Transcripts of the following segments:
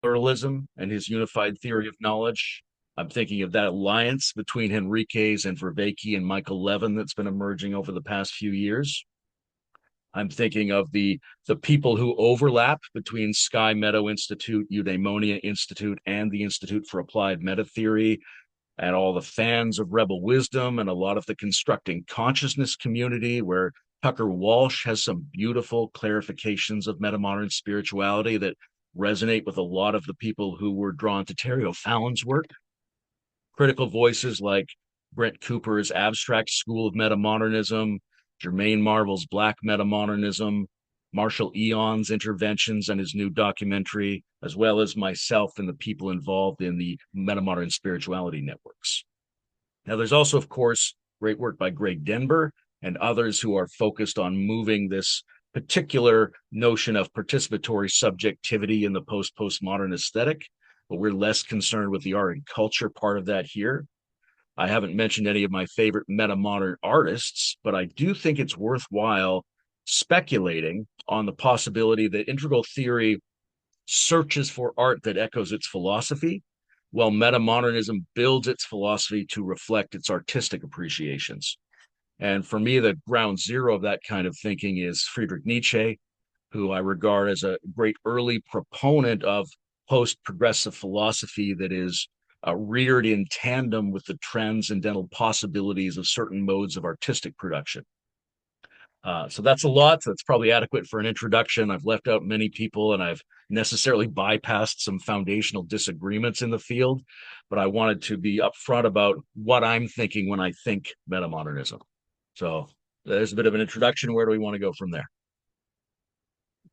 pluralism and his unified theory of knowledge. I'm thinking of that alliance between Henriques and Vervaeke and Michael Levin that's been emerging over the past few years. I'm thinking of the people who overlap between Sky Meadow Institute, Eudaimonia Institute, and the Institute for Applied Meta Theory, and all the fans of Rebel Wisdom, and a lot of the constructing consciousness community, where Tucker Walsh has some beautiful clarifications of meta-modern spirituality that resonate with a lot of the people who were drawn to Terry O'Fallon's work. Critical voices like Brent Cooper's Abstract School of Meta-Modernism, Jermaine Marvel's Black Meta-Modernism, Marshall Eon's interventions and his new documentary, as well as myself and the people involved in the meta-modern spirituality networks. Now, there's also, of course, great work by Greg Denber and others who are focused on moving this particular notion of participatory subjectivity in the post-postmodern aesthetic, but we're less concerned with the art and culture part of that here. I haven't mentioned any of my favorite meta-modern artists, but I do think it's worthwhile speculating on the possibility that integral theory searches for art that echoes its philosophy, while meta-modernism builds its philosophy to reflect its artistic appreciations. And for me, the ground zero of that kind of thinking is Friedrich Nietzsche, who I regard as a great early proponent of post-progressive philosophy that is reared in tandem with the transcendental possibilities of certain modes of artistic production. So that's a lot. That's probably adequate for an introduction. I've left out many people and I've necessarily bypassed some foundational disagreements in the field, but I wanted to be upfront about what I'm thinking when I think metamodernism. So there's a bit of an introduction. Where do we want to go from there?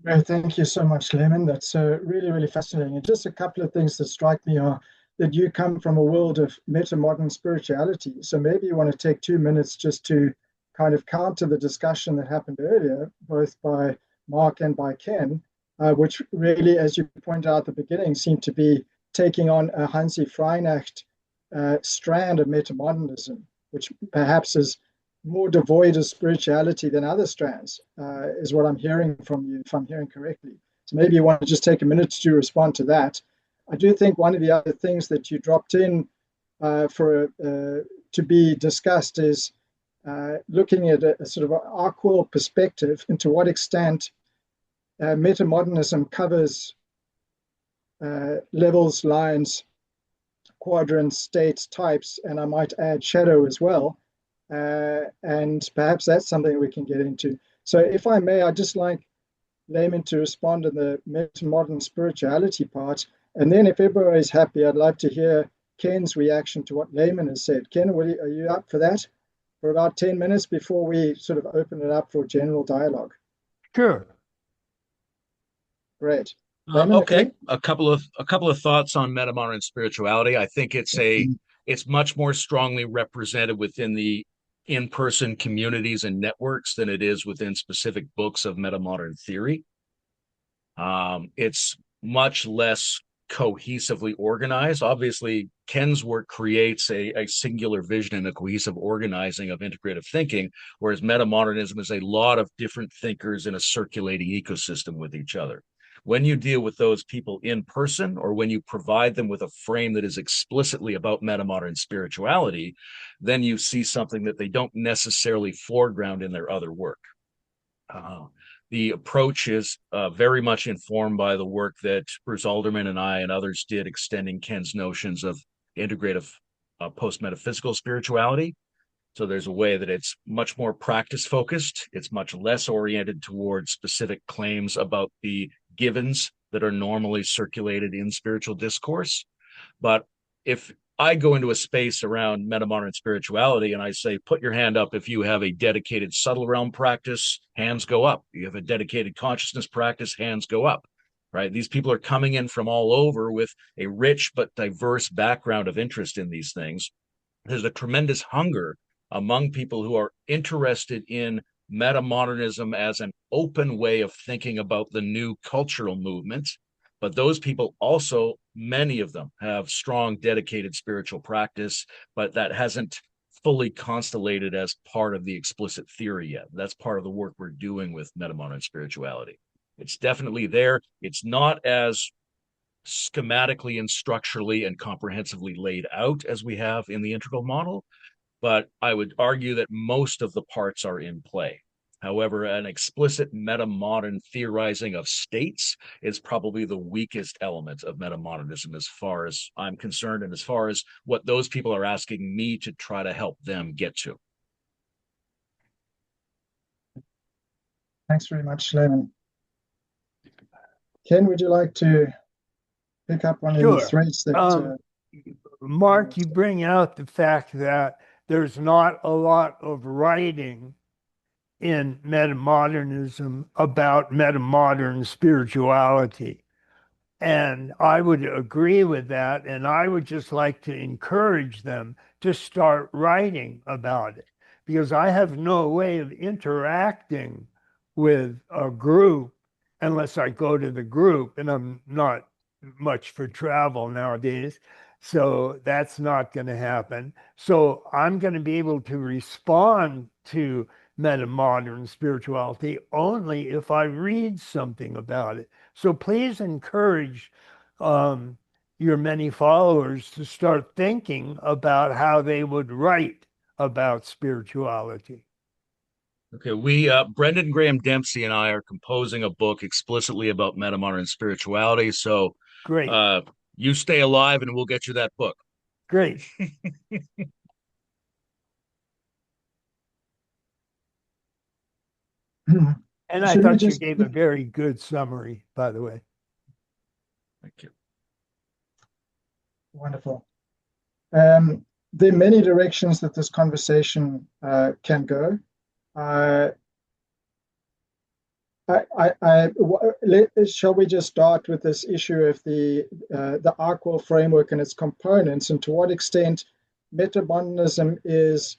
Great, thank you so much, Lemon. That's really, really fascinating. And just a couple of things that strike me are that you come from a world of meta-modern spirituality. So maybe you want to take 2 minutes just to kind of counter the discussion that happened earlier, both by Mark and by Ken, which really, as you pointed out at the beginning, seemed to be taking on a Hansi Freinacht strand of meta-modernism, which perhaps is more devoid of spirituality than other strands, is what I'm hearing from you, if I'm hearing correctly. So maybe you want to just take a minute to respond to that. I do think one of the other things that you dropped in to be discussed is looking at a sort of an arc-world perspective and to what extent meta-modernism covers levels, lines, quadrants, states, types, and I might add shadow as well. And perhaps that's something we can get into. So if I may, I'd just like Layman to respond in the meta-modern spirituality part. And then if everybody's happy, I'd like to hear Ken's reaction to what Layman has said. Ken, are you up for that? For about 10 minutes before we sort of open it up for general dialogue. Sure. Great. Okay, a couple of thoughts on meta-modern spirituality. I think it's much more strongly represented within the in-person communities and networks than it is within specific books of meta-modern theory. It's much less cohesively organized. Obviously, Ken's work creates a singular vision and a cohesive organizing of integrative thinking, whereas metamodernism is a lot of different thinkers in a circulating ecosystem with each other. When you deal with those people in person, or when you provide them with a frame that is explicitly about metamodern spirituality, then you see something that they don't necessarily foreground in their other work. The approach is very much informed by the work that Bruce Alderman and I and others did, extending Ken's notions of integrative post-metaphysical spirituality. So there's a way that it's much more practice focused. It's much less oriented towards specific claims about the givens that are normally circulated in spiritual discourse. But if I go into a space around metamodern spirituality and I say, put your hand up if you have a dedicated subtle realm practice, hands go up. You have a dedicated consciousness practice, hands go up, right? These people are coming in from all over with a rich but diverse background of interest in these things. There's a tremendous hunger among people who are interested in metamodernism as an open way of thinking about the new cultural movement. But those people also, many of them, have strong, dedicated spiritual practice, but that hasn't fully constellated as part of the explicit theory yet. That's part of the work we're doing with metamodern spirituality. It's definitely there. It's not as schematically and structurally and comprehensively laid out as we have in the integral model, but I would argue that most of the parts are in play. However, an explicit meta-modern theorizing of states is probably the weakest element of meta-modernism as far as I'm concerned, and as far as what those people are asking me to try to help them get to. Thanks very much, Lemon. Ken, would you like to pick up on any Sure. threads that Mark, you bring out the fact that there's not a lot of writing in metamodernism about metamodern spirituality. And I would agree with that. And I would just like to encourage them to start writing about it because I have no way of interacting with a group unless I go to the group, and I'm not much for travel nowadays. So that's not going to happen. So I'm going to be able to respond to meta-modern spirituality only if I read something about it. So please encourage um, your many followers to start thinking about how they would write about spirituality. Okay, we Brendan Graham Dempsey and I are composing a book explicitly about metamodern spirituality. So Great, uh, you stay alive, and we'll get you that book. great. And I should we thought you just gave a very good summary, by the way. Thank you. wonderful. There are many directions that this conversation can go. Uh, shall we just start with this issue of the ARCWell framework and its components, and to what extent metabolism is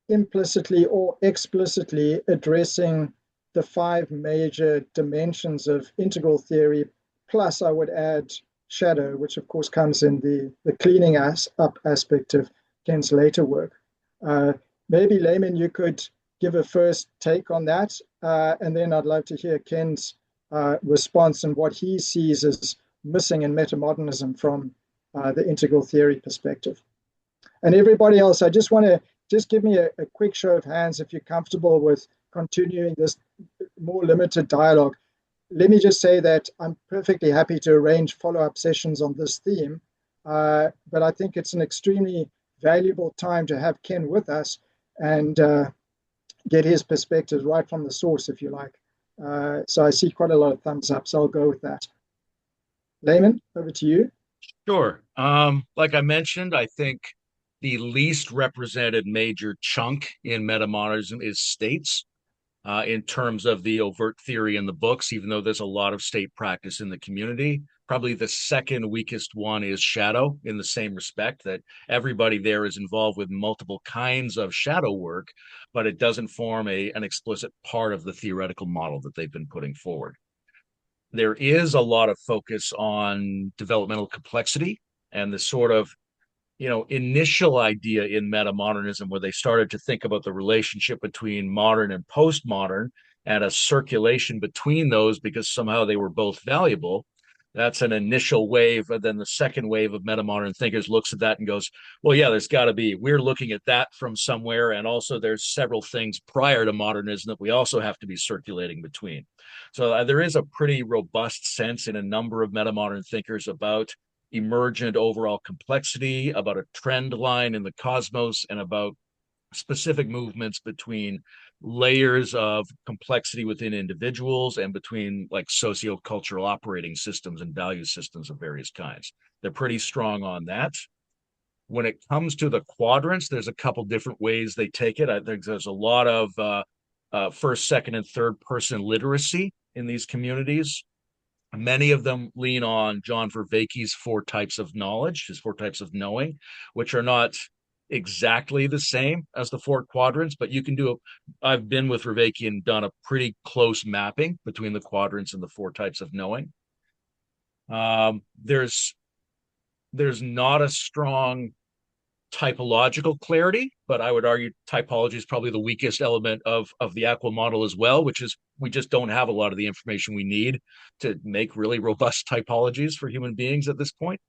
implicitly or explicitly addressing the five major dimensions of integral theory, plus I would add shadow, which of course comes in the cleaning up aspect of Ken's later work. Uh, Maybe Layman, you could give a first take on that, and then I'd love to hear Ken's response and what he sees as missing in metamodernism from the integral theory perspective. And everybody else, I just want to just give me a quick show of hands if you're comfortable with continuing this more limited dialogue. Let me just say that I'm perfectly happy to arrange follow-up sessions on this theme, but I think it's an extremely valuable time to have Ken with us and get his perspectives right from the source, if you like. So I see quite a lot of thumbs up, so I'll go with that. Layman, over to you. Sure. Like I mentioned, I think the least represented major chunk in metamodernism is states. In terms of the overt theory in the books, even though there's a lot of state practice in the community. Probably the second weakest one is shadow, in the same respect that everybody there is involved with multiple kinds of shadow work, but it doesn't form an explicit part of the theoretical model that they've been putting forward. There is a lot of focus on developmental complexity and the sort of initial idea in meta-modernism where they started to think about the relationship between modern and postmodern and a circulation between those because somehow they were both valuable. That's an initial wave. And then the second wave of meta-modern thinkers looks at that and goes, well, yeah, there's got to be, we're looking at that from somewhere. And also there's several things prior to modernism that we also have to be circulating between. So there is a pretty robust sense in a number of meta-modern thinkers about emergent overall complexity, about a trend line in the cosmos, and about specific movements between layers of complexity within individuals and between like socio-cultural operating systems and value systems of various kinds. They're pretty strong on that. When it comes to the quadrants, there's a couple different ways they take it. I think there's a lot of first, second, and third person literacy in these communities. Many of them lean on John Vervaeke's four types of knowledge, his four types of knowing, which are not exactly the same as the four quadrants, but you can do I've been with Vervaeke and done a pretty close mapping between the quadrants and the four types of knowing. There's not a strong typological clarity, but I would argue typology is probably the weakest element of the Aqua model as well, which is we just don't have a lot of the information we need to make really robust typologies for human beings at this point.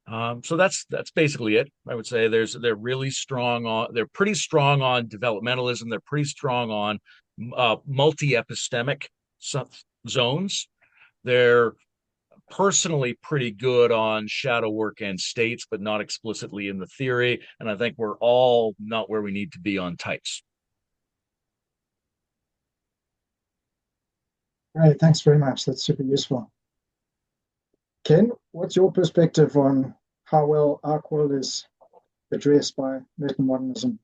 So that's basically it. I would say they're really strong on they're pretty strong on developmentalism. They're pretty strong on multi-epistemic zones. They're personally pretty good on shadow work and states, but not explicitly in the theory. And I think we're all not where we need to be on types. Great, thanks very much. That's super useful. Ken, what's your perspective on how well our world is addressed by metamodernism?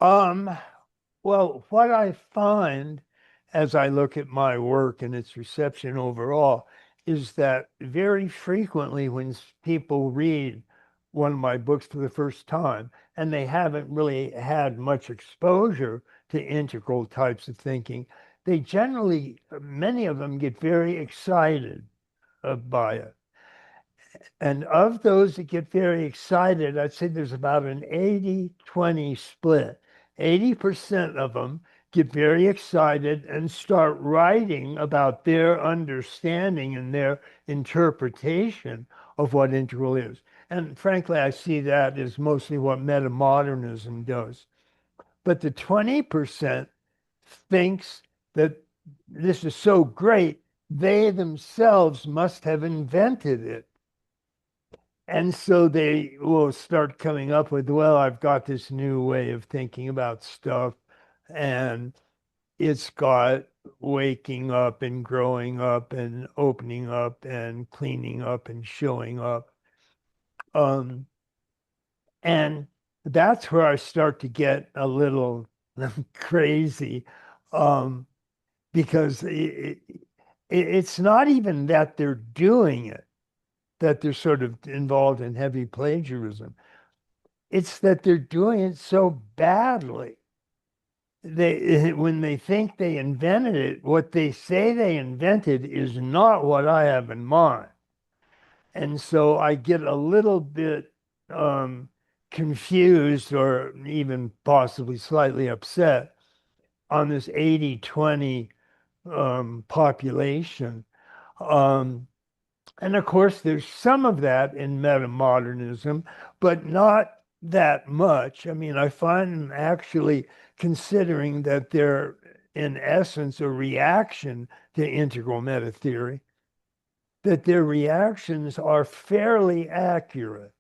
Um, well, what I find as I look at my work and its reception overall is that very frequently when people read one of my books for the first time and they haven't really had much exposure to integral types of thinking, they generally, many of them get very excited by it. And of those that get very excited, I'd say there's about an 80-20 split. 80% of them get very excited and start writing about their understanding and their interpretation of what integral is. And frankly, I see that as mostly what metamodernism does. But the 20% thinks that this is so great, they themselves must have invented it. And so they will start coming up with, well, I've got this new way of thinking about stuff, and it's got waking up and growing up and opening up and cleaning up and showing up. Um, and that's where I start to get a little crazy, um, because it's not even that they're doing it, that they're sort of involved in heavy plagiarism. It's that they're doing it so badly. When they think they invented it, what they say they invented is not what I have in mind. And so I get a little bit confused or even possibly slightly upset on this 80-20 population. And of course, there's some of that in metamodernism, but not that much. I mean, I find them actually considering that they're, in essence, a reaction to integral meta theory, that their reactions are fairly accurate.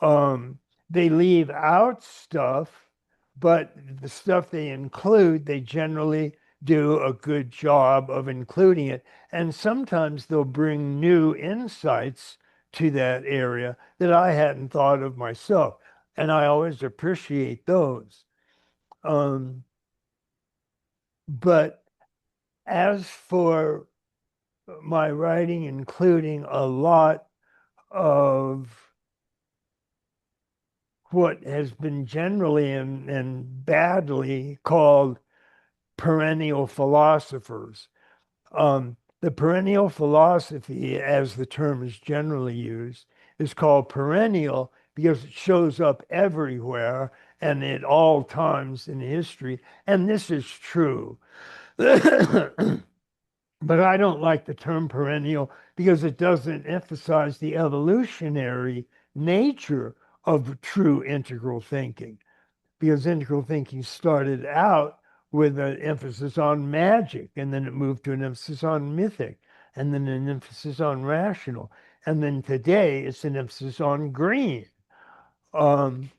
They leave out stuff, but the stuff they include, they generally do a good job of including it. And sometimes they'll bring new insights to that area that I hadn't thought of myself. And I always appreciate those. But as for my writing, including a lot of what has been generally and badly called perennial philosophers. The perennial philosophy, as the term is generally used, is called perennial because it shows up everywhere and at all times in history. And this is true. But I don't like the term perennial because it doesn't emphasize the evolutionary nature of true integral thinking. Because integral thinking started out with an emphasis on magic, and then it moved to an emphasis on mythic, and then an emphasis on rational. And then today it's an emphasis on green. Um,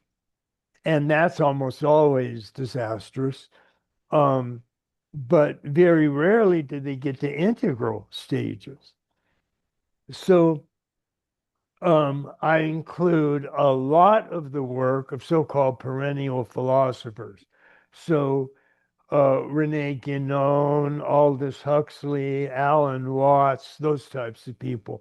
and that's almost always disastrous. Um, but very rarely do they get to integral stages. So I include a lot of the work of so-called perennial philosophers. So Rene Guénon, Aldous Huxley, Alan Watts, those types of people.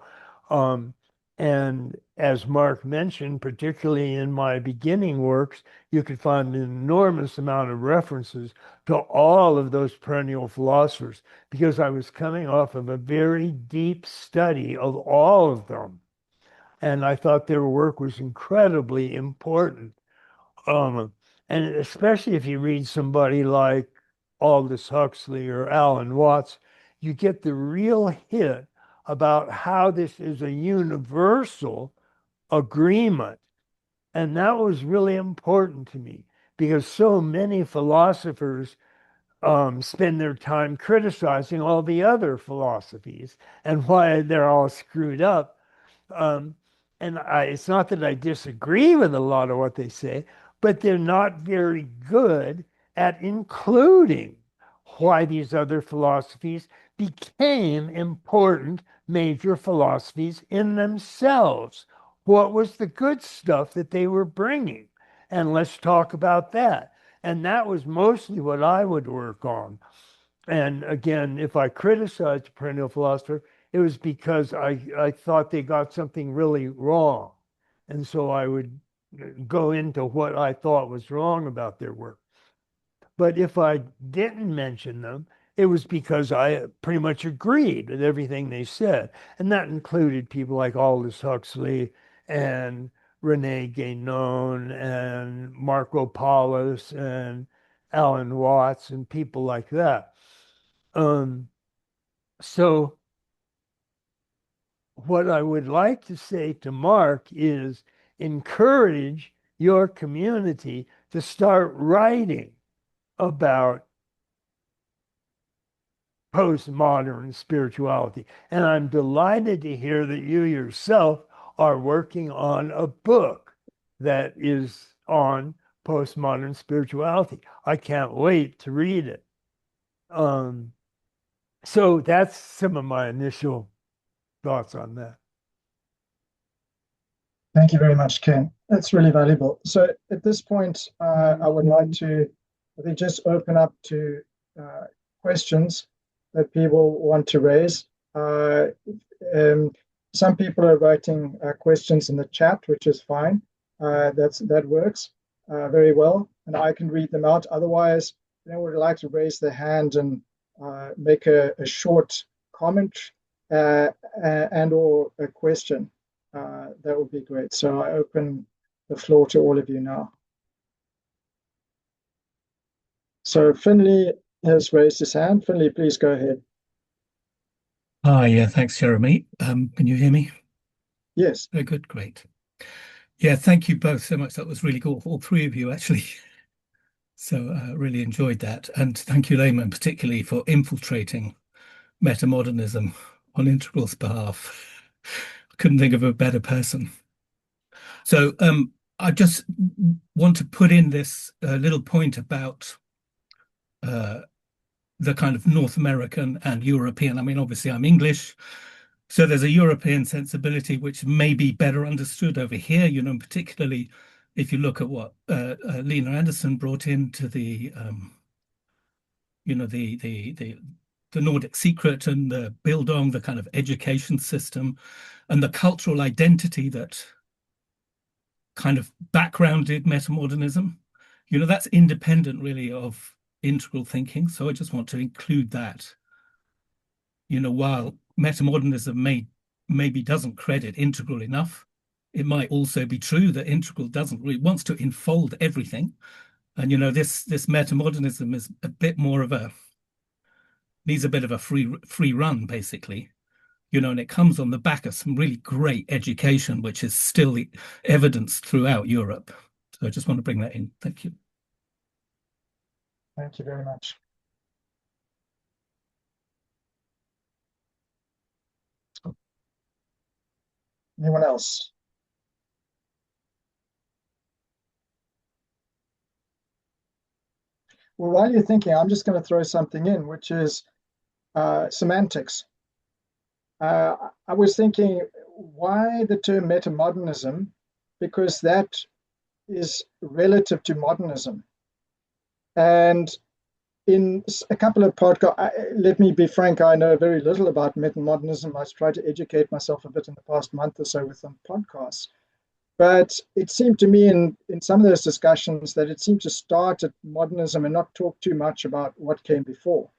Um, and as Mark mentioned, particularly in my beginning works, you could find an enormous amount of references to all of those perennial philosophers because I was coming off of a very deep study of all of them. and I thought their work was incredibly important. Um, and especially if you read somebody like Aldous Huxley or Alan Watts, you get the real hit about how this is a universal agreement. And that was really important to me because so many philosophers spend their time criticizing all the other philosophies and why they're all screwed up. Um, and it's not that I disagree with a lot of what they say, but they're not very good at including why these other philosophies became important major philosophies in themselves. What was the good stuff that they were bringing? And let's talk about that. And that was mostly what I would work on. And again, if I criticized a perennial philosopher, it was because I thought they got something really wrong. And so I would go into what I thought was wrong about their work. But if I didn't mention them, it was because I pretty much agreed with everything they said. And that included people like Aldous Huxley and Rene Guénon and Marco Paulus and Alan Watts and people like that. Um, so what I would like to say to Mark is encourage your community to start writing about postmodern spirituality. And I'm delighted to hear that you yourself are working on a book that is on postmodern spirituality. I can't wait to read it. So that's some of my initial thoughts on that. Thank you very much, Ken. That's really valuable. So at this point, I would like to, I think, just open up to questions that people want to raise. Um, some people are writing questions in the chat, which is fine. That works very well, and I can read them out. Otherwise, anyone would like to raise their hand and make a short comment and or a question. That would be great. So I open the floor to all of you now. So Finley has raised his hand. Finley, please go ahead. Hi, yeah, thanks, Jeremy. Can you hear me? Yes. Very good, great. Yeah, thank you both so much. That was really cool, all three of you actually. So really enjoyed that. And thank you, Layman, particularly for infiltrating meta-modernism on Integral's behalf. I couldn't think of a better person. So I just want to put in this little point about the kind of North American and European. I mean, obviously I'm English, so there's a European sensibility which may be better understood over here, you know, particularly if you look at what Lena Anderson brought into the, you know, the Nordic secret and the Bildung, the kind of education system and the cultural identity that kind of backgrounded metamodernism. You know, that's independent really of integral thinking. So I just want to include that. You know, while metamodernism maybe doesn't credit integral enough, it might also be true that integral doesn't really wants to enfold everything. And you know, this metamodernism is a bit more of a needs a bit of a free run, basically. You know, and it comes on the back of some really great education, which is still evidenced throughout Europe. So I just want to bring that in. Thank you. Thank you very much. Anyone else? Well, while you're thinking, I'm just going to throw something in, which is semantics. I was thinking, why the term metamodernism? Because that is relative to modernism. And in a couple of podcasts, let me be frank, I know very little about metamodernism. I've tried to educate myself a bit in the past month or so with some podcasts. But it seemed to me in some of those discussions that it seemed to start at modernism and not talk too much about what came before.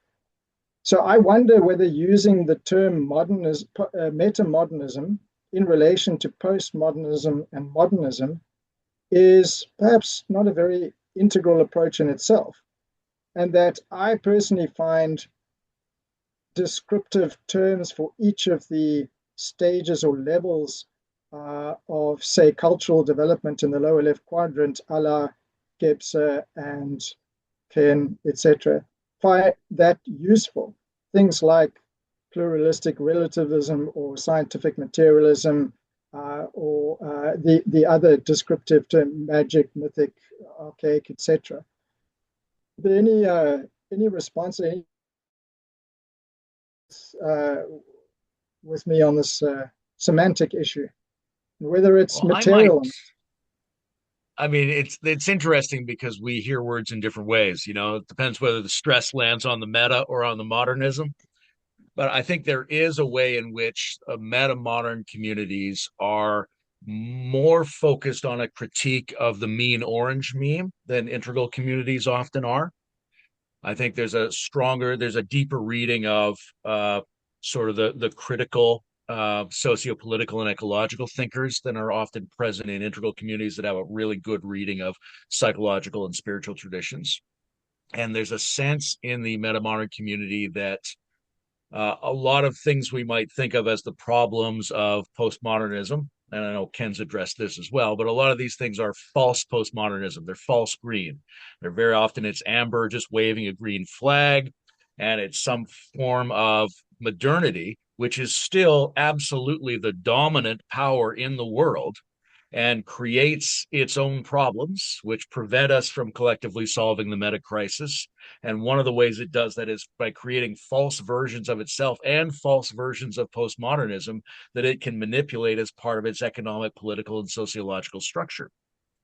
So I wonder whether using the term metamodernism in relation to postmodernism and modernism is perhaps not a very integral approach in itself, and that I personally find descriptive terms for each of the stages or levels of, say, cultural development in the lower left quadrant, a la Gebser and Ken, etc., find that useful. Things like pluralistic relativism or scientific materialism, or the other descriptive term, magic, mythic, archaic, etc. Any response, uh, with me on this semantic issue, whether it's Well, I might. material? I mean, it's interesting because we hear words in different ways. It depends whether the stress lands on the meta or on the modernism. But I think there is a way in which meta modern communities are more focused on a critique of the mean orange meme than integral communities often are. I think there's a deeper reading of sort of the critical socio-political and ecological thinkers than are often present in integral communities that have a really good reading of psychological and spiritual traditions. And there's a sense in the meta-modern community that a lot of things we might think of as the problems of postmodernism, and I know Ken's addressed this as well, but a lot of these things are false postmodernism. They're false green. They're very often it's amber just waving a green flag, and it's some form of modernity, which is still absolutely the dominant power in the world and creates its own problems, which prevent us from collectively solving the meta crisis. And one of the ways it does that is by creating false versions of itself and false versions of postmodernism that it can manipulate as part of its economic, political, and sociological structure.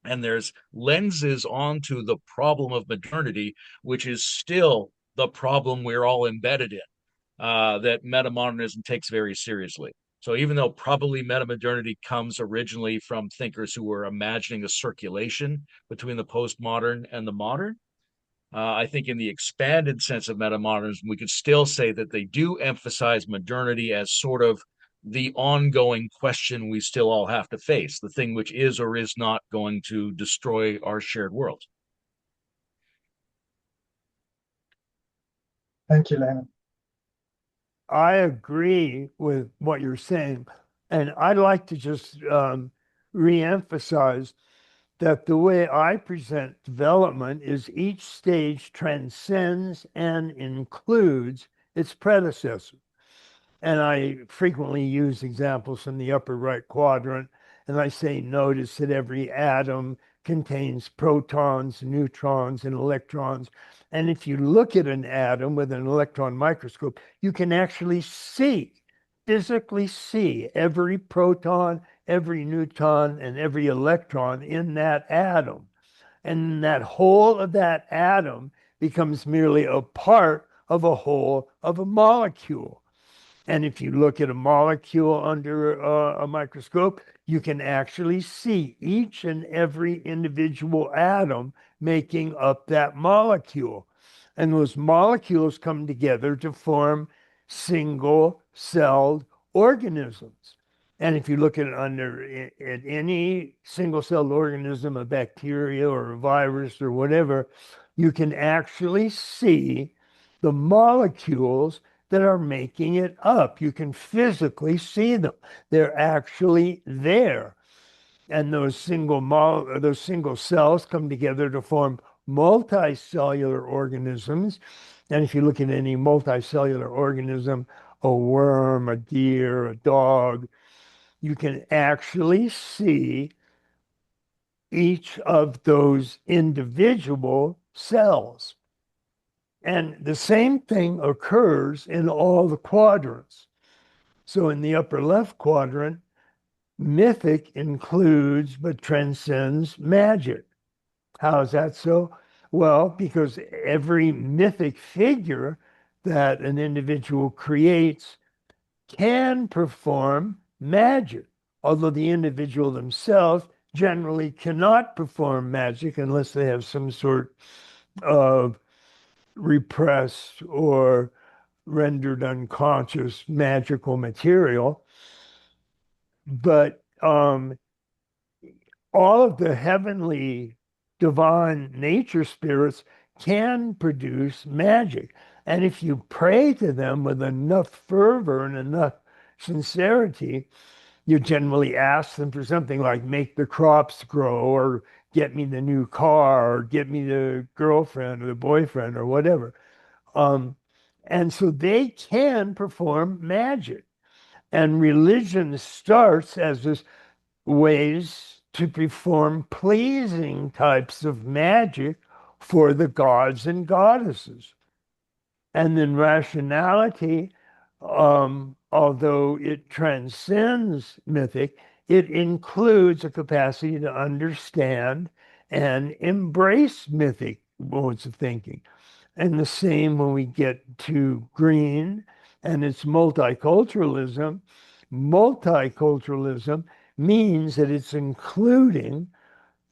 And there's lenses onto the problem of modernity, which is still the problem we're all embedded in, that metamodernism takes very seriously. So even though probably metamodernity comes originally from thinkers who were imagining a circulation between the postmodern and the modern, I think in the expanded sense of metamodernism, we could still say that they do emphasize modernity as sort of the ongoing question we still all have to face, the thing which is or is not going to destroy our shared world. Thank you, Lehman. I agree with what you're saying. And I'd like to just reemphasize that the way I present development is each stage transcends and includes its predecessor. And I frequently use examples from the upper right quadrant. And I say, notice that every atom contains protons, neutrons, and electrons. And if you look at an atom with an electron microscope, you can actually physically see every proton, every neutron, and every electron in that atom. And that whole of that atom becomes merely a part of a whole of a molecule. And if you look at a molecule under a microscope, you can actually see each and every individual atom making up that molecule. And those molecules come together to form single-celled organisms. And if you look at any single-celled organism, a bacteria or a virus or whatever, you can actually see the molecules that are making it up. You can physically see them. They're actually there. And those single cells come together to form multicellular organisms. And if you look at any multicellular organism, a worm, a deer, a dog, you can actually see each of those individual cells. And the same thing occurs in all the quadrants. So in the upper left quadrant, mythic includes but transcends magic. How is that so? Well, because every mythic figure that an individual creates can perform magic, although the individual themselves generally cannot perform magic unless they have some sort of repressed or rendered unconscious magical material. but all of the heavenly divine nature spirits can produce magic. And if you pray to them with enough fervor and enough sincerity, you generally ask them for something like make the crops grow or get me the new car or get me the girlfriend or the boyfriend or whatever. Um, and so they can perform magic. And religion starts as this ways to perform pleasing types of magic for the gods and goddesses. And then rationality, although it transcends mythic, it includes a capacity to understand and embrace mythic modes of thinking. And the same when we get to green and its multiculturalism. Multiculturalism means that it's including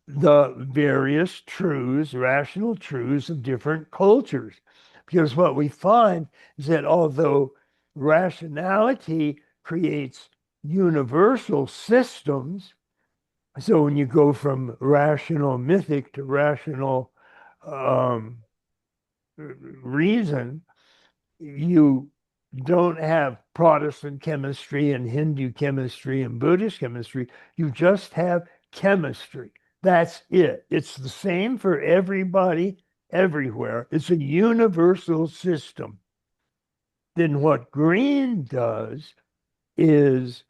the various truths, rational truths of different cultures. Because what we find is that although rationality creates universal systems, so when you go from rational mythic to rational um, reason, you don't have Protestant chemistry and Hindu chemistry and Buddhist chemistry. You just have chemistry. That's it. It's the same for everybody, everywhere. It's a universal system. Then what green does is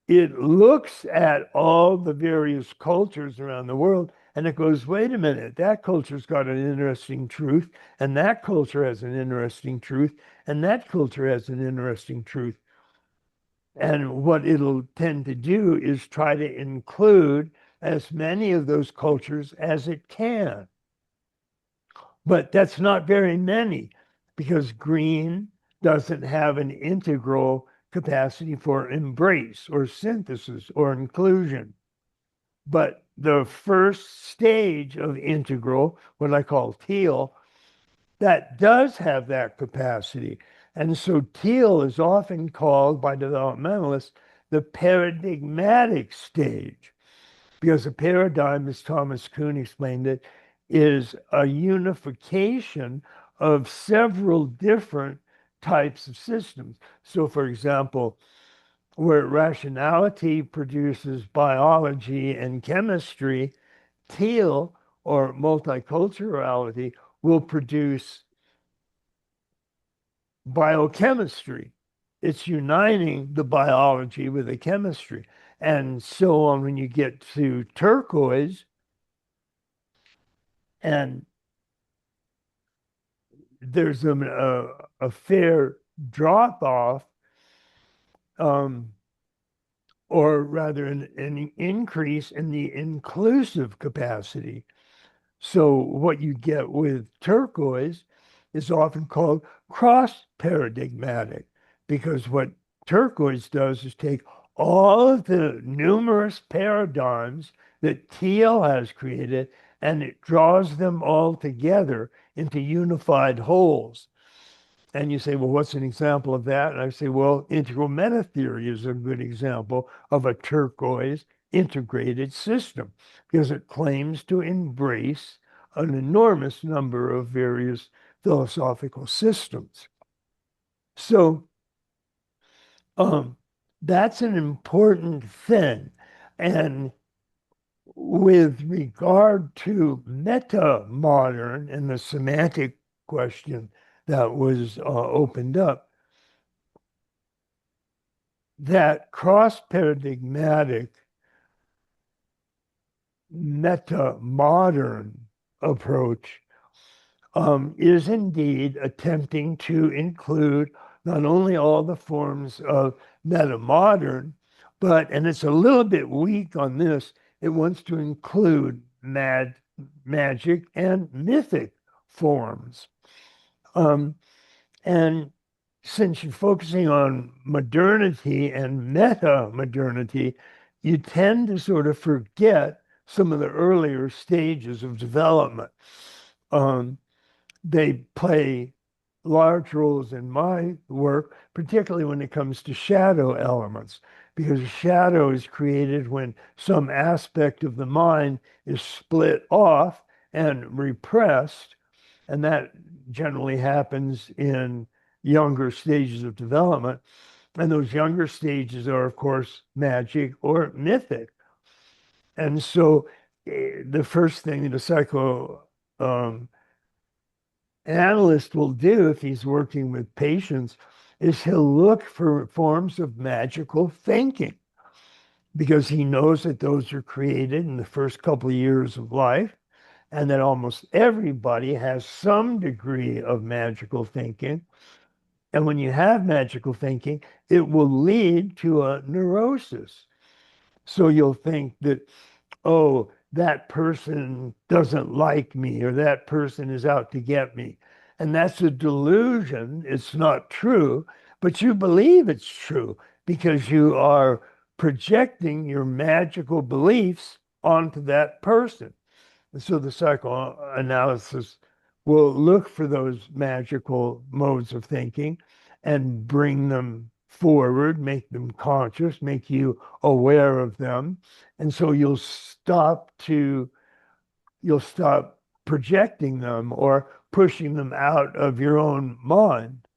it looks at all the various cultures around the world and it goes, wait a minute, that culture's got an interesting truth, and that culture has an interesting truth, and that culture has an interesting truth. And what it'll tend to do is try to include as many of those cultures as it can. But that's not very many because green doesn't have an integral capacity for embrace or synthesis or inclusion. But the first stage of integral, what I call teal, that does have that capacity. And so teal is often called by developmentalists the paradigmatic stage, because a paradigm, as Thomas Kuhn explained it, is a unification of several different types of systems. So, for example, where rationality produces biology and chemistry, teal or multiculturality will produce biochemistry. It's uniting the biology with the chemistry. And so on when you get to turquoise, and there's a fair drop off, or rather an increase in the inclusive capacity. So what you get with turquoise is often called cross paradigmatic, because what turquoise does is take all of the numerous paradigms that teal has created and it draws them all together into unified wholes. And you say, well, what's an example of that? And I say, well, integral meta theory is a good example of a turquoise integrated system because it claims to embrace an enormous number of various philosophical systems. So that's an important thing. And with regard to meta-modern and the semantic question that was opened up, that cross-paradigmatic meta-modern approach is indeed attempting to include not only all the forms of meta-modern, but, and it's a little bit weak on this, it wants to include magic and mythic forms. And since you're focusing on modernity and meta-modernity, you tend to sort of forget some of the earlier stages of development. They play large roles in my work, particularly when it comes to shadow elements, because shadow is created when some aspect of the mind is split off and repressed, and that generally happens in younger stages of development. And those younger stages are, of course, magic or mythic. And so the first thing that a psycho um, analyst will do if he's working with patients is he'll look for forms of magical thinking because he knows that those are created in the first couple of years of life and that almost everybody has some degree of magical thinking. And when you have magical thinking, it will lead to a neurosis. So you'll think that, oh, that person doesn't like me or that person is out to get me. And that's a delusion. It's not true, but you believe it's true because you are projecting your magical beliefs onto that person. And so the psychoanalysis will look for those magical modes of thinking and bring them forward, make them conscious, make you aware of them. And so you'll stop projecting them or pushing them out of your own mind.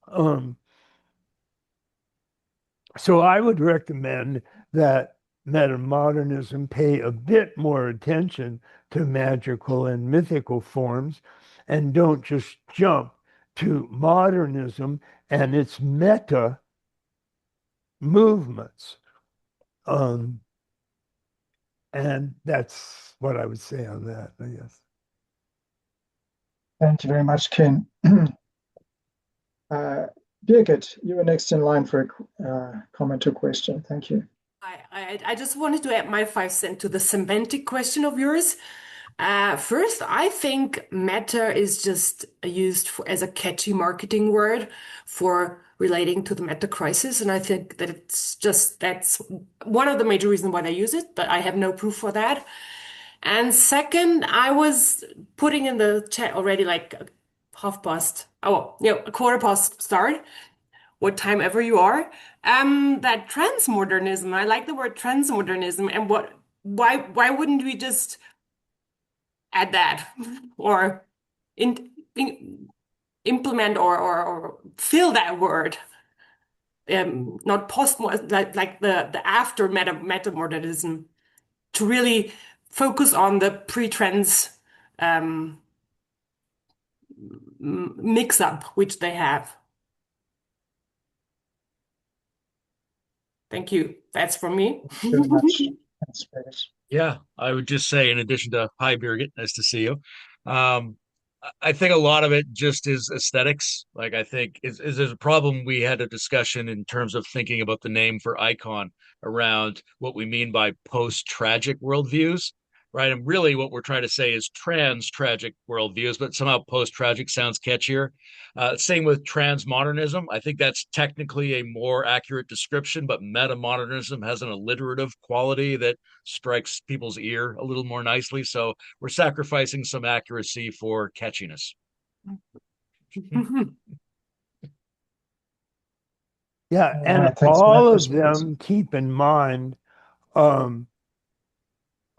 Um, so I would recommend that metamodernism pay a bit more attention to magical and mythical forms and don't just jump to modernism and its meta movements. Um, and that's what I would say on that, I guess. Thank you very much, Ken. Birgit, you were next in line for a comment or question. Thank you. I just wanted to add my 5 cents to the semantic question of yours. First, I think meta is just used as a catchy marketing word for relating to the meta crisis. And I think that that's one of the major reasons why they use it, but I have no proof for that. And second, I was putting in the chat already like a quarter past start, what time ever you are. That transmodernism, I like the word transmodernism, and why wouldn't we just add that or implement or fill that word? Not post like the after meta-modernism to really focus on the pre-trans um, mix-up which they have. Thank you. That's from me. Thank you very much. Thanks, Birgit. Yeah, I would just say, in addition to hi, Birgit, nice to see you. Um, I think a lot of it just is aesthetics. Like, I think is there's a problem. We had a discussion in terms of thinking about the name for icon around what we mean by post-tragic worldviews, right? And really, what we're trying to say is trans-tragic worldviews, but somehow post-tragic sounds catchier. Same with transmodernism. I think that's technically a more accurate description, but meta-modernism has an alliterative quality that strikes people's ear a little more nicely. So we're sacrificing some accuracy for catchiness. Yeah, All and right, thanks for all that of response. them, keep in mind, um,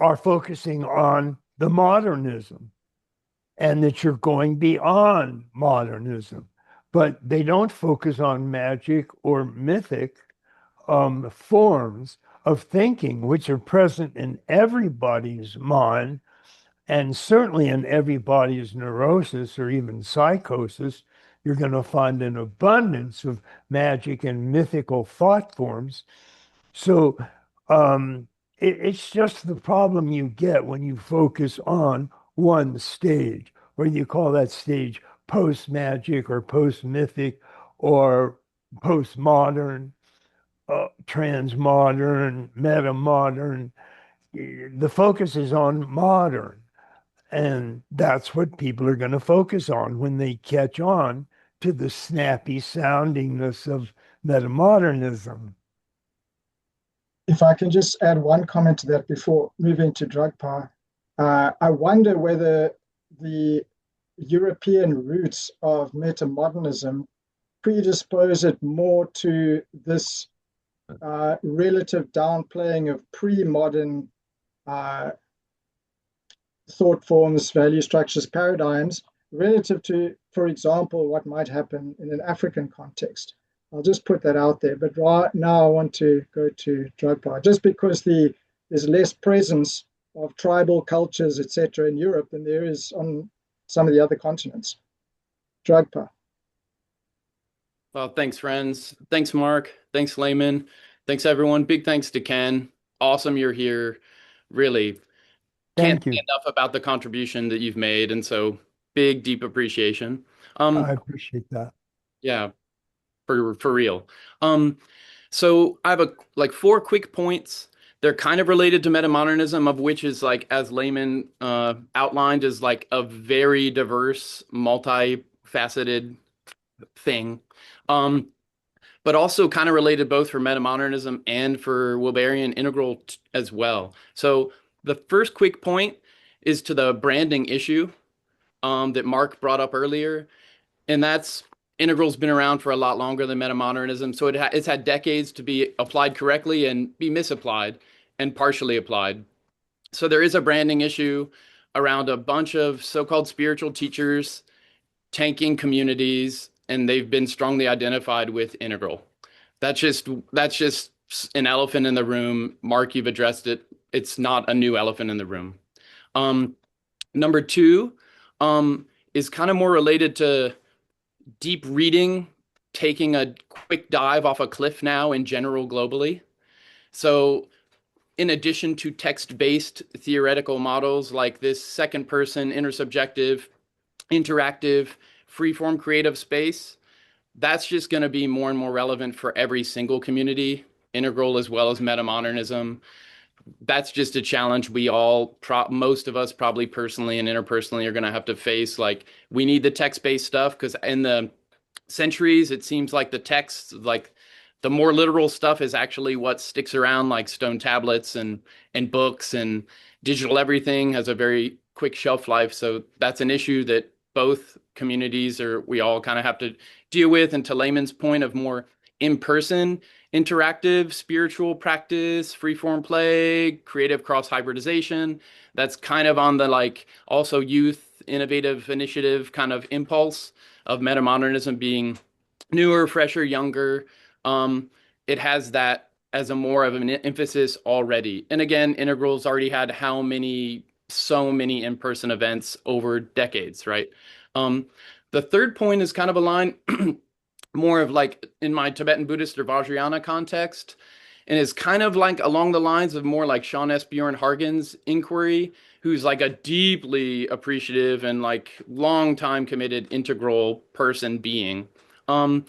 are focusing on the modernism and that you're going beyond modernism, but they don't focus on magic or mythic forms of thinking, which are present in everybody's mind and certainly in everybody's neurosis or even psychosis. You're going to find an abundance of magic and mythical thought forms. So it's just the problem you get when you focus on one stage, or you call that stage post magic or post mythic or postmodern, transmodern, meta modern. The focus is on modern. And that's what people are going to focus on when they catch on to the snappy soundingness of metamodernism. If I can just add one comment to that before moving to drug power, I wonder whether the European roots of metamodernism predispose it more to this relative downplaying of pre-modern uh, thought forms, value structures, paradigms, relative to, for example, what might happen in an African context. I'll just put that out there. But right now I want to go to drug power, just because there's less presence of tribal cultures, etc., in Europe than there is on some of the other continents. Drug power. Well, thanks, friends. Thanks, Mark. Thanks, Layman. Thanks, everyone. Big thanks to Ken. Awesome you're here. Really can't Thank say you. enough about the contribution that you've made. And so big, deep appreciation. I appreciate that. Yeah, for real. So I have like 4 quick points. They're kind of related to metamodernism, of which is like, as Layman outlined, is like a very diverse, multifaceted thing. But also kind of related both for metamodernism and for Wilberian integral as well. So the first quick point is to the branding issue that Mark brought up earlier, and that's integral's been around for a lot longer than metamodernism, so it's had decades to be applied correctly and be misapplied and partially applied. So there is a branding issue around a bunch of so-called spiritual teachers tanking communities, and they've been strongly identified with integral. That's just an elephant in the room. Mark, you've addressed it. It's not a new elephant in the room. Number two is kind of more related to deep reading, taking a quick dive off a cliff now in general globally. So in addition to text-based theoretical models like this second person, intersubjective, interactive, freeform creative space, that's just going to be more and more relevant for every single community, integral as well as metamodernism. That's just a challenge we all, most of us probably personally and interpersonally are going to have to face. Like, we need the text-based stuff because in the centuries, it seems like the text, like the more literal stuff is actually what sticks around, like stone tablets and books, and digital everything has a very quick shelf life. So that's an issue that both communities, or we all kind of have to deal with. And to Layman's point of more in-person, interactive, spiritual practice, free-form play, creative cross-hybridization, that's kind of on the like also youth innovative initiative kind of impulse of metamodernism being newer, fresher, younger. It has that as a more of an emphasis already. And again, Integral's already had so many in-person events over decades, right? The third point is kind of a line more of like in my Tibetan Buddhist or Vajrayana context, and is kind of like along the lines of more like Sean S. Bjorn Hargen's inquiry, who's like a deeply appreciative and like long time committed integral person being. And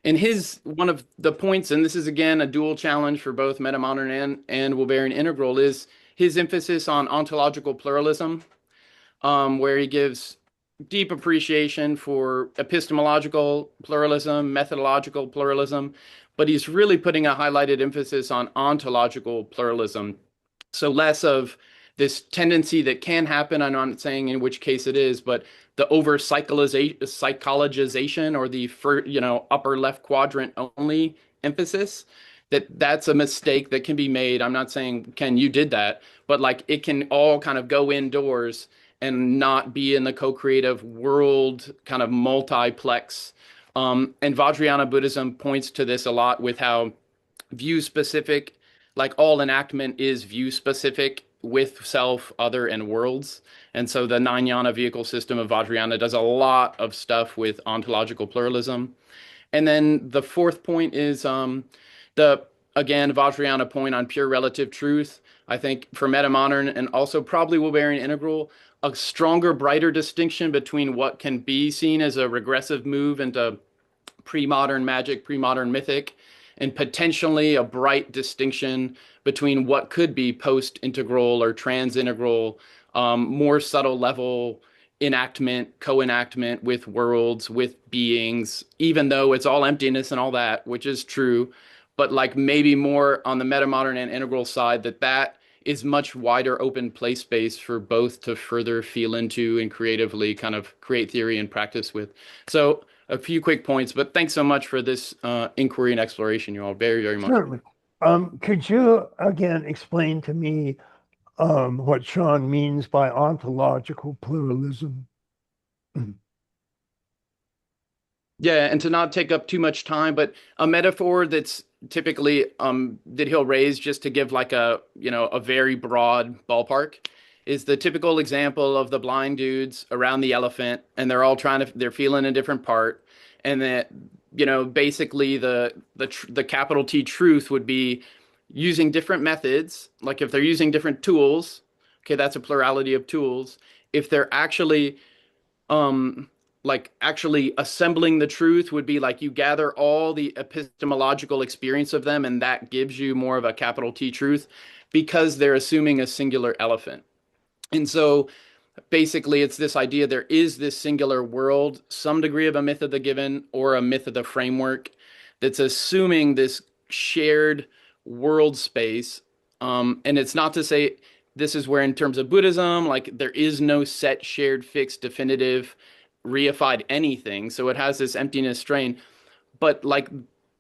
his one of the points, and this is again a dual challenge for both metamodern and Wilberian integral, is his emphasis on ontological pluralism, where he gives deep appreciation for epistemological pluralism, methodological pluralism, but he's really putting a highlighted emphasis on ontological pluralism. So less of this tendency that can happen, I'm not saying in which case it is, but the over psychologization or the upper left quadrant only emphasis, that's a mistake that can be made. I'm not saying, Ken, you did that, but like it can all kind of go indoors and not be in the co-creative world kind of multiplex. And Vajrayana Buddhism points to this a lot with how view specific, like all enactment is view specific with self, other, and worlds. And so the nine yana vehicle system of Vajrayana does a lot of stuff with ontological pluralism. And then the fourth point is the, again, Vajrayana point on pure relative truth. I think for metamodern and also probably Wilberian integral, a stronger, brighter distinction between what can be seen as a regressive move into pre-modern magic, pre-modern mythic, and potentially a bright distinction between what could be post-integral or trans-integral, more subtle level enactment, co-enactment with worlds, with beings, even though it's all emptiness and all that, which is true, but like maybe more on the metamodern and integral side, that is much wider open play space for both to further feel into and creatively kind of create theory and practice with. So a few quick points, but thanks so much for this inquiry and exploration, you all, very, very much. Certainly. Could you again explain to me what Sean means by ontological pluralism? Yeah, and to not take up too much time, but a metaphor that's typically that he'll raise just to give like a, you know, a very broad ballpark is the typical example of the blind dudes around the elephant and they're all they're feeling a different part, and that, you know, basically the capital T truth would be using different methods, like if they're using different tools, okay, that's a plurality of tools. If they're actually um like actually assembling the truth would be like you gather all the epistemological experience of them and that gives you more of a capital T truth because they're assuming a singular elephant. And so basically it's this idea there is this singular world, some degree of a myth of the given or a myth of the framework that's assuming this shared world space. And it's not to say this is where in terms of Buddhism, like there is no set, shared, fixed, definitive, reified anything. So it has this emptiness strain, but like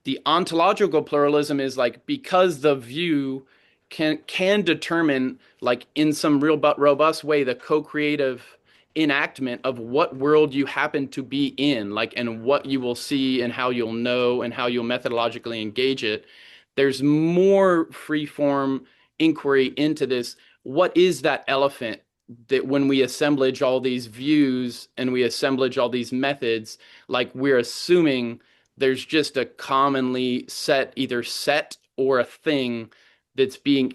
the ontological pluralism is like because the view can determine like in some real but robust way the co-creative enactment of what world you happen to be in, like, and what you will see and how you'll know and how you'll methodologically engage it. There's more free form inquiry into this. What is that elephant that when we assemblage all these views and we assemblage all these methods, like we're assuming there's just a commonly set, either set or a thing that's being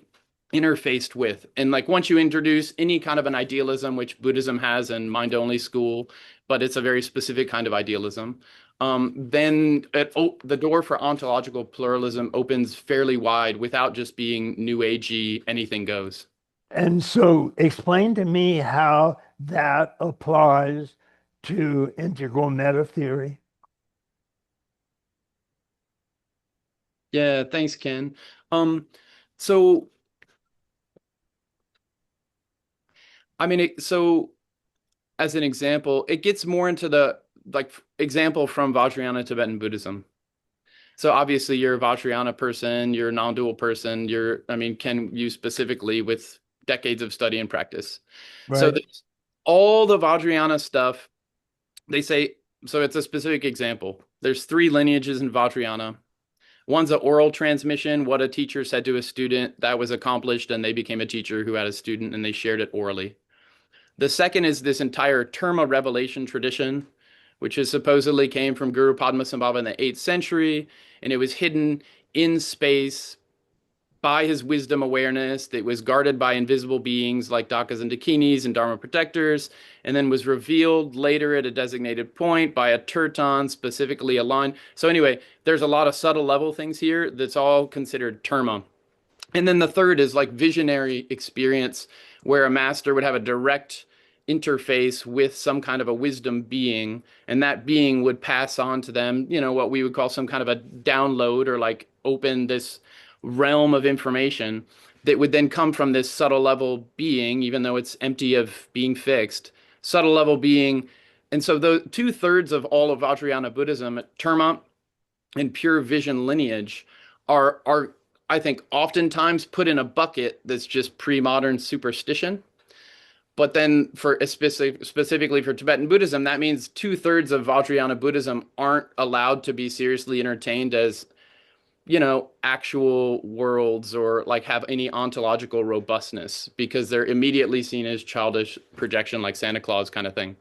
interfaced with. And like once you introduce any kind of an idealism, which Buddhism has in mind-only school, but it's a very specific kind of idealism, then the door for ontological pluralism opens fairly wide without just being new agey, anything goes. And so explain to me how that applies to integral meta theory. Yeah, thanks, Ken. So I mean, so as an example, it gets more into the like example from Vajrayana Tibetan Buddhism. So obviously you're a Vajrayana person, you're a non-dual person, I mean, Ken, you specifically with decades of study and practice. So Right. all the Vajrayana stuff, they say, so it's a specific example. There's three lineages in Vajrayana. One's an oral transmission, what a teacher said to a student that was accomplished, and they became a teacher who had a student and they shared it orally. The second is this entire Terma revelation tradition, which is supposedly came from Guru Padmasambhava in the 8th century, and it was hidden in space by his wisdom awareness that was guarded by invisible beings like Dakas and Dakinis and Dharma protectors, and then was revealed later at a designated point by a Turton specifically aligned. So anyway, there's a lot of subtle level things here that's all considered terma. And then the third is like visionary experience where a master would have a direct interface with some kind of a wisdom being, and that being would pass on to them, you know, what we would call some kind of a download or like open this realm of information that would then come from this subtle level being, even though it's empty of being fixed, subtle level being. And so the 2/3 of all of Vajrayana Buddhism, Terma and pure vision lineage, are I think oftentimes put in a bucket that's just pre-modern superstition. But then for specifically for Tibetan Buddhism, that means 2/3 of Vajrayana Buddhism aren't allowed to be seriously entertained as, you know, actual worlds or like have any ontological robustness because they're immediately seen as childish projection like Santa Claus kind of thing.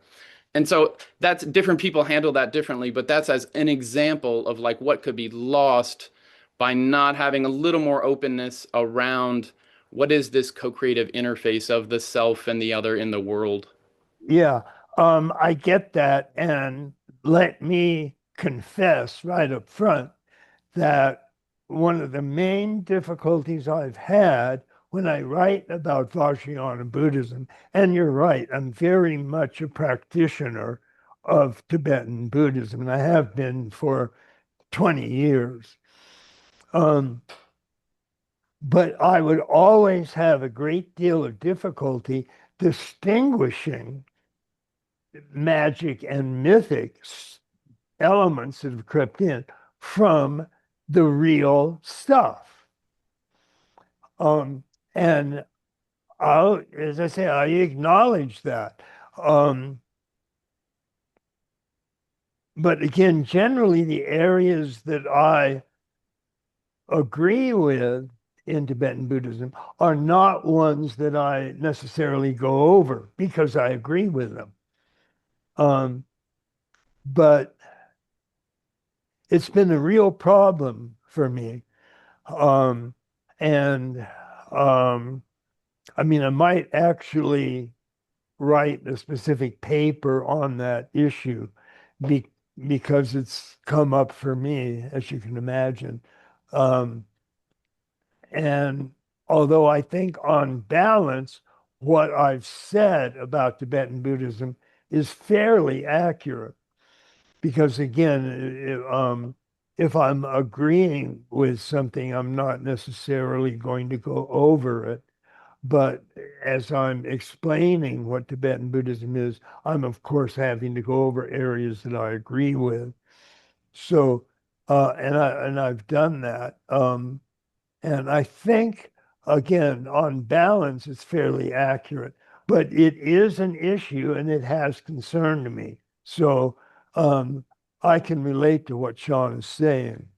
And so that's different people handle that differently, but that's as an example of like what could be lost by not having a little more openness around what is this co-creative interface of the self and the other in the world. Yeah, I get that. And let me confess right up front that one of the main difficulties I've had when I write about Vajrayana Buddhism, and you're right, I'm very much a practitioner of Tibetan Buddhism, and I have been for 20 years. Um, but I would always have a great deal of difficulty distinguishing magic and mythic elements that have crept in from the real stuff. And as I say, I acknowledge that. But again, generally, the areas that I agree with in Tibetan Buddhism are not ones that I necessarily go over because I agree with them. But it's been a real problem for me. And I mean, I might actually write a specific paper on that issue be, because it's come up for me, as you can imagine. Um, and although I think on balance, what I've said about Tibetan Buddhism is fairly accurate, because again, if I'm agreeing with something, I'm not necessarily going to go over it. But as I'm explaining what Tibetan Buddhism is, I'm of course having to go over areas that I agree with. So, and I've done that. And I think again, on balance, it's fairly accurate, but it is an issue and it has concerned me. So, I can relate to what Sean is saying.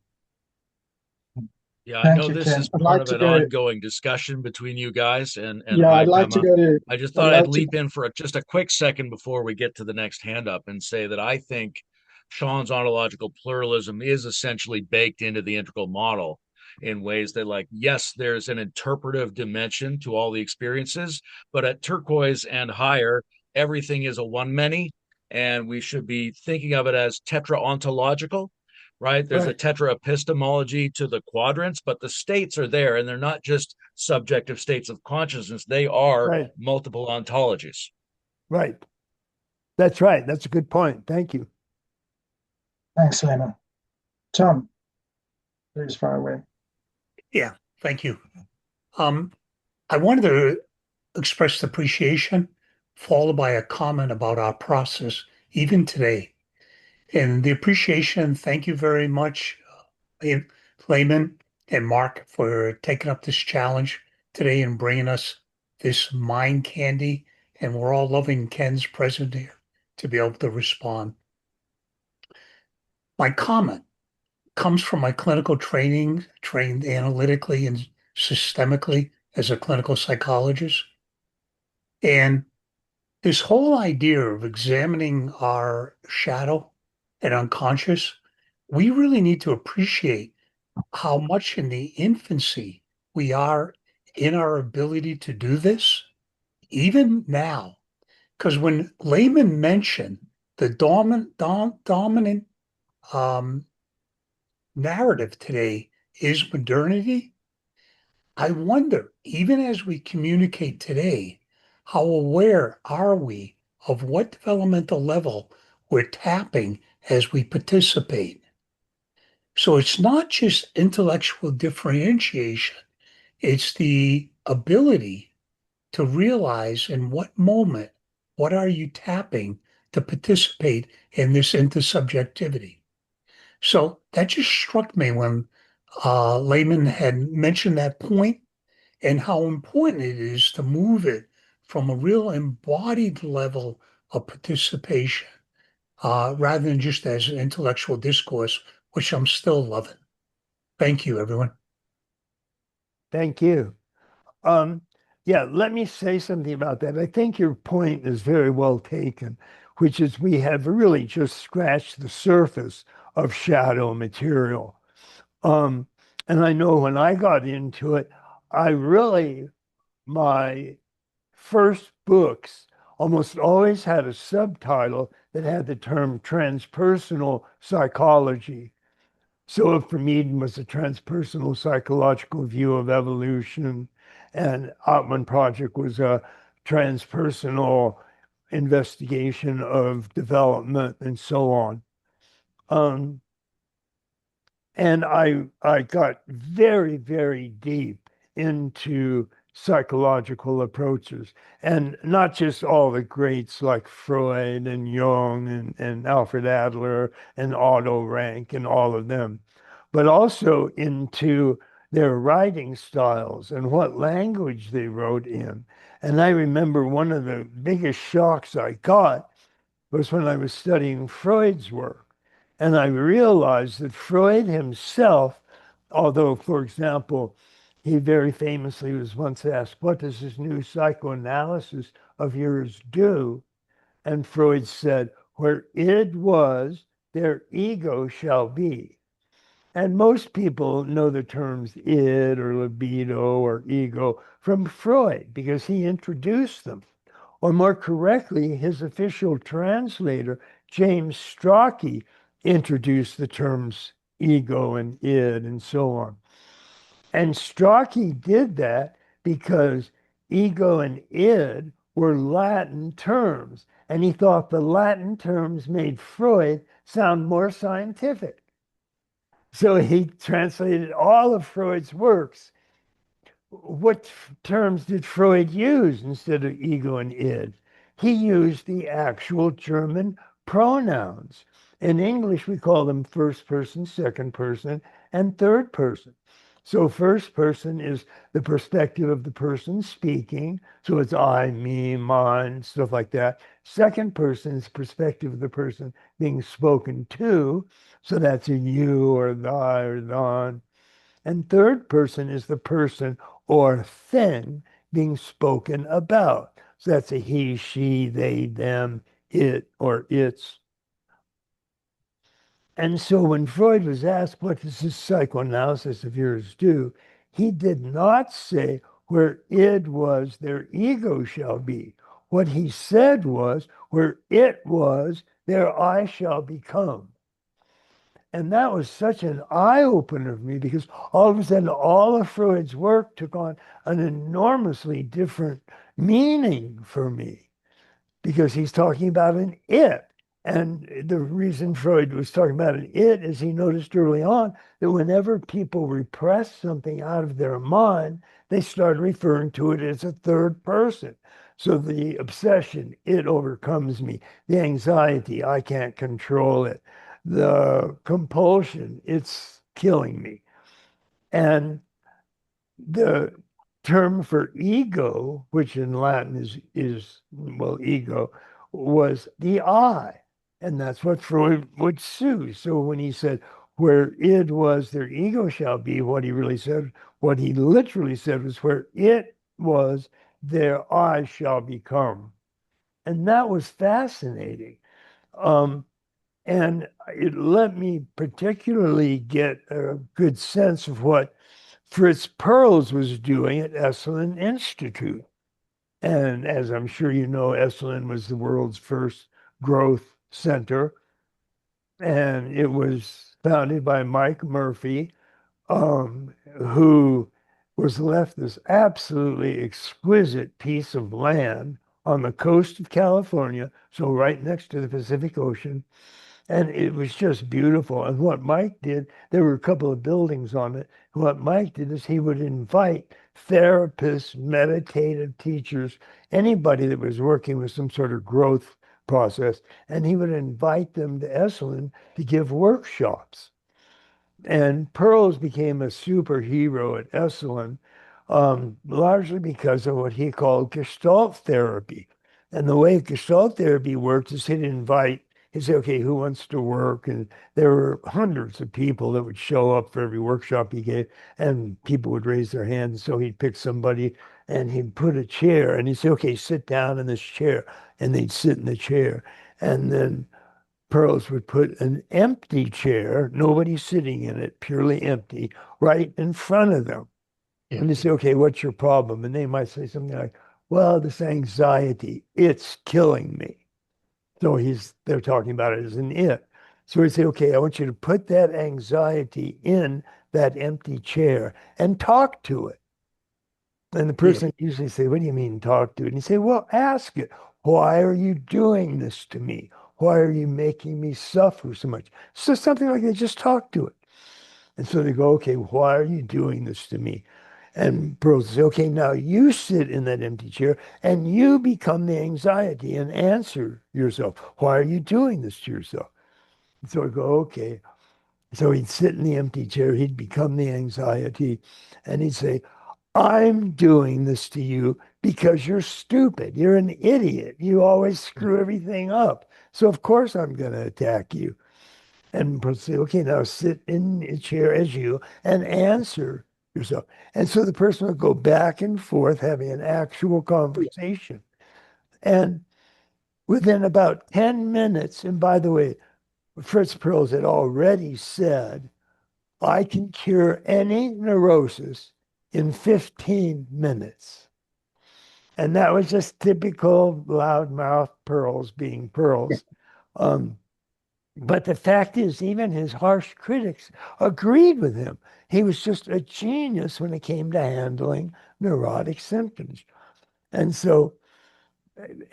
Yeah, I Thank know you, this Ken. is I'd part like of to an go. ongoing discussion between you guys and Yeah, I'd Hi like to Pema. go to. I just I'd thought I'd like to. leap in for just a quick second before we get to the next hand up and say that I think Sean's ontological pluralism is essentially baked into the integral model in ways that, like, yes, there's an interpretive dimension to all the experiences, but at turquoise and higher, everything is a one many, and we should be thinking of it as tetra ontological, right? There's a Right, tetra epistemology to the quadrants, but the states are there, and they're not just subjective states of consciousness. They are right, multiple ontologies. right. That's right. That's a good point. Thank you. Thanks, Lehman. Tom, please far away. Yeah, thank you. I wanted to express appreciation, followed by a comment about our process, even today. And the appreciation, thank you very much, Layman and Mark, for taking up this challenge today and bringing us this mind candy. And we're all loving Ken's present here to be able to respond. My comment comes from my clinical training, trained analytically and systemically as a clinical psychologist. And this whole idea of examining our shadow and unconscious, we really need to appreciate how much in the infancy we are in our ability to do this, even now. Because when Layman mentioned the dominant um, narrative today is modernity, I wonder, even as we communicate today, how aware are we of what developmental level we're tapping as we participate? So it's not just intellectual differentiation, it's the ability to realize in what moment, what are you tapping to participate in this intersubjectivity? So that just struck me when Layman had mentioned that point and how important it is to move it from a real embodied level of participation rather than just as an intellectual discourse, which I'm still loving. Thank you, everyone. Thank you. Um, yeah, let me say something about that. I think your point is very well taken, which is we have really just scratched the surface of shadow material. Um, and I know when I got into it, I really, my first books almost always had a subtitle that had the term transpersonal psychology. So for me, was a transpersonal psychological view of evolution, and Atman Project was a transpersonal investigation of development and so on. And I got very, very deep into psychological approaches, and not just all the greats like Freud and Jung and Alfred Adler and Otto Rank and all of them, but also into their writing styles and what language they wrote in. And I remember one of the biggest shocks I got was when I was studying Freud's work. And I realized that Freud himself, although, for example, he very famously was once asked, "What does this new psychoanalysis of yours do?" And Freud said, "Where id was, their ego shall be." And most people know the terms id or libido or ego from Freud because he introduced them. Or more correctly, his official translator, James Strachey, introduced the terms ego and id and so on. And Strachey did that because ego and id were Latin terms. And he thought the Latin terms made Freud sound more scientific. So he translated all of Freud's works. What terms did Freud use instead of ego and id? He used the actual German pronouns. In English, we call them first person, second person, and third person. So first person is the perspective of the person speaking. So it's I, me, mine, stuff like that. Second person is perspective of the person being spoken to. So that's a you or thy or thon. And third person is the person or thing being spoken about. So that's a he, she, they, them, it, or its. And so when Freud was asked, "What does this psychoanalysis of yours do?" he did not say, "Where id was, their ego shall be." What he said was, "Where it was, their I shall become." And that was such an eye opener for me because all of a sudden, all of Freud's work took on an enormously different meaning for me because he's talking about an it. And the reason Freud was talking about an it is he noticed early on that whenever people repress something out of their mind, they started referring to it as a third person. So the obsession, it overcomes me. The anxiety, I can't control it. The compulsion, it's killing me. And the term for ego, which in Latin is well, ego, was the I. And that's what Freud would sue. So when he said, "Where id was, their ego shall be," what he really said, what he literally said was, "Where it was, their I shall become." And that was fascinating. Um, and it let me particularly get a good sense of what Fritz Perls was doing at Esalen Institute. And as I'm sure you know, Esalen was the world's first growth center. And it was founded by Mike Murphy, who was left this absolutely exquisite piece of land on the coast of California, so right next to the Pacific Ocean. And it was just beautiful. And what Mike did, there were a couple of buildings on it. What Mike did is he would invite therapists, meditative teachers, anybody that was working with some sort of growth process, and he would invite them to Esalen to give workshops. And Pearls became a superhero at Esalen, largely because of what he called Gestalt therapy. And the way Gestalt therapy worked is he'd say, "Okay, who wants to work?" And there were hundreds of people that would show up for every workshop he gave, and people would raise their hands. So he'd pick somebody and he'd put a chair and he'd say, "Okay, sit down in this chair." And they'd sit in the chair. And then Pearls would put an empty chair, nobody sitting in it, purely empty, right in front of them. Yeah. And they say, "Okay, what's your problem?" And they might say something like, "Well, this anxiety, it's killing me." So they're talking about it as an it. So we say, "Okay, I want you to put that anxiety in that empty chair and talk to it." And the Yeah. person usually say, "What do you mean talk to it?" And you say, "Well, ask it. Why are you doing this to me? Why are you making me suffer so much?" So something like that, just talk to it. And so they go, "Okay, why are you doing this to me?" And Pearl says, okay, now you sit in that empty chair and you become the anxiety and answer yourself. Why are you doing this to yourself? So I go, okay. So he'd sit in the empty chair, he'd become the anxiety, and he'd say, I'm doing this to you because you're stupid. You're an idiot. You always screw everything up. So of course I'm going to attack you. And say, okay, now sit in a chair as you and answer yourself. And so the person would go back and forth having an actual conversation. And within about 10 minutes, and by the way, Fritz Perls had already said, I can cure any neurosis in 15 minutes. And that was just typical loudmouth pearls being pearls. But the fact is, even his harsh critics agreed with him. He was just a genius when it came to handling neurotic symptoms. And so,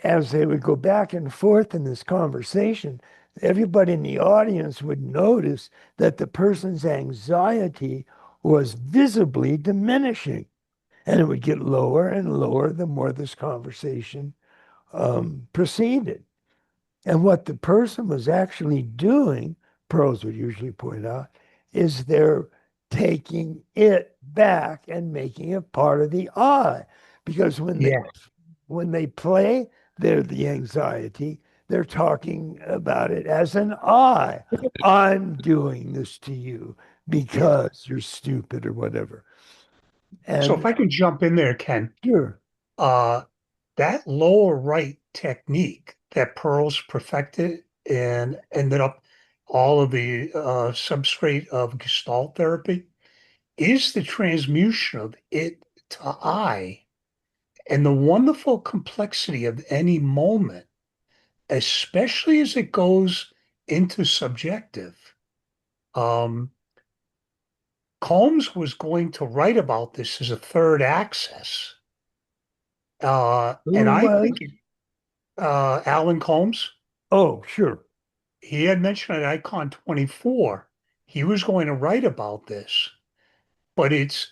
as they would go back and forth in this conversation, everybody in the audience would notice that the person's anxiety was visibly diminishing. And it would get lower and lower the more this conversation proceeded. And what the person was actually doing, pros would usually point out, is they're taking it back and making it part of the I. Because Yeah. when they play, they're the anxiety. They're talking about it as an I. I'm doing this to you because you're stupid or whatever. So if And I can jump in there, Ken, sure, uh, that lower right technique that Pearls perfected and ended up all of the substrate of Gestalt therapy is the transmutation of it to I and the wonderful complexity of any moment, especially as it goes into subjective. Um, Combs was going to write about this as a third axis. And who I was? think Alan Combs, Oh, sure. he had mentioned at Icon 24, he was going to write about this, but it's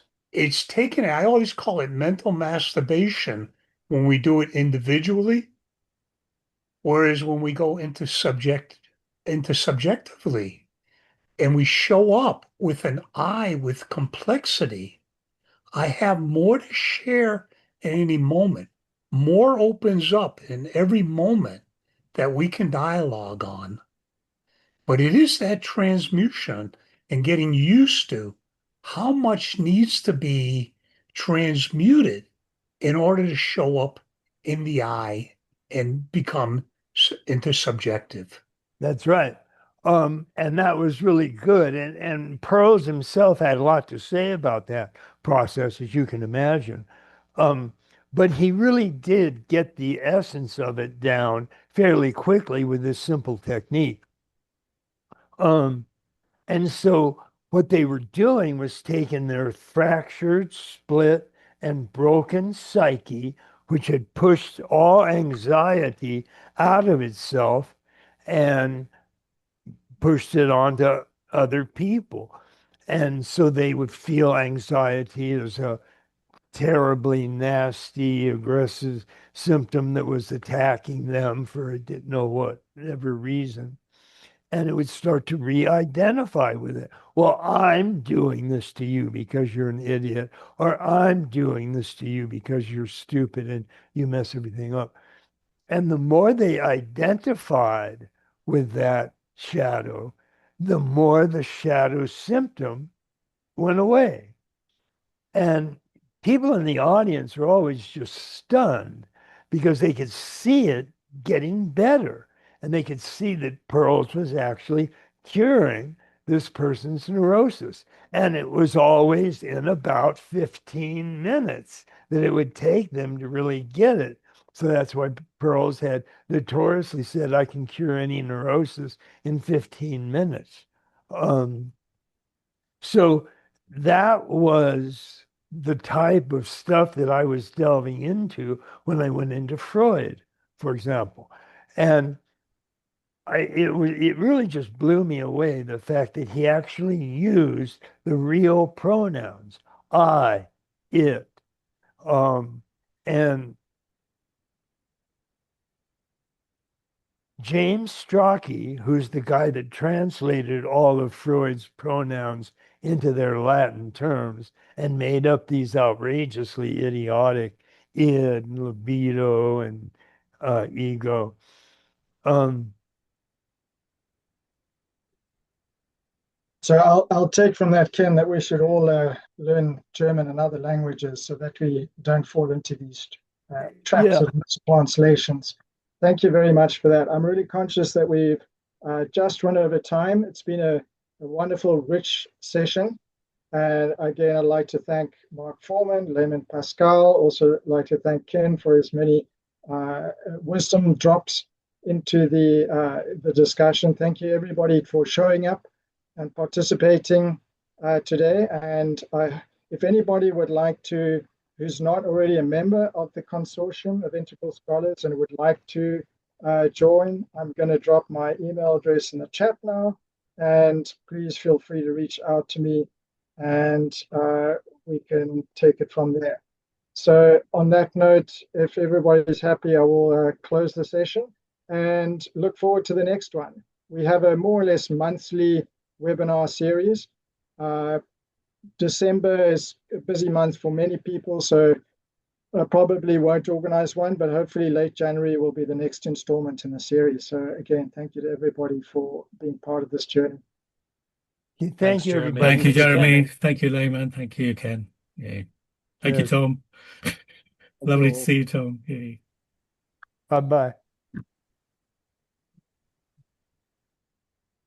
taken, I always call it mental masturbation when we do it individually, whereas when we go into subjectively and we show up with an I with complexity, I have more to share at any moment. More opens up in every moment that we can dialogue on. But it is that transmutation and getting used to how much needs to be transmuted in order to show up in the I and become intersubjective. That's right. And that was really good. And Pearls himself had a lot to say about that process, as you can imagine. Um, but he really did get the essence of it down fairly quickly with this simple technique. Um, and so what they were doing was taking their fractured, split, and broken psyche, which had pushed all anxiety out of itself, and pushed it onto other people. And so they would feel anxiety as a terribly nasty, aggressive symptom that was attacking them for it didn't know whatever reason. And it would start to re-identify with it. Well, I'm doing this to you because you're an idiot, or I'm doing this to you because you're stupid and you mess everything up. And the more they identified with that shadow, the more the shadow symptom went away. And people in the audience were always just stunned because they could see it getting better. And they could see that Pearls was actually curing this person's neurosis. And it was always in about 15 minutes that it would take them to really get it. So that's why Pearls had notoriously said, I can cure any neurosis in 15 minutes. Um, so that was the type of stuff that I was delving into when I went into Freud, for example. And it really just blew me away the fact that he actually used the real pronouns I, it. And James Strachey, who's the guy that translated all of Freud's pronouns into their Latin terms and made up these outrageously idiotic id, libido, and ego. So I'll take from that, Ken, that we should all learn German and other languages so that we don't fall into these traps Yeah. of mistranslations. Thank you very much for that. I'm really conscious that we've just run over time. It's been a wonderful, rich session. And again, I'd like to thank Mark Foreman, Lehman Pascal. Also like to thank Ken for his many wisdom drops into the discussion. Thank you, everybody, for showing up and participating today. And if anybody would like to, who's not already a member of the consortium of integral scholars and would like to join, I'm going to drop my email address in the chat now. And please feel free to reach out to me and we can take it from there. So on that note, if everybody's happy, I will close the session and look forward to the next one. We have a more or less monthly webinar series. December is a busy month for many people, so I probably won't organize one, but hopefully late January will be the next installment in the series. So again, thank you to everybody for being part of this journey. Thank Thanks, you, Jeremy. everybody. Thank you, Thanks, Ken. Jeremy. Thank you, Lehman. Thank you, Ken. Yeah. Thank you, Yes. Tom. Thank Lovely you to all. see you, Tom. Yeah. Bye-bye.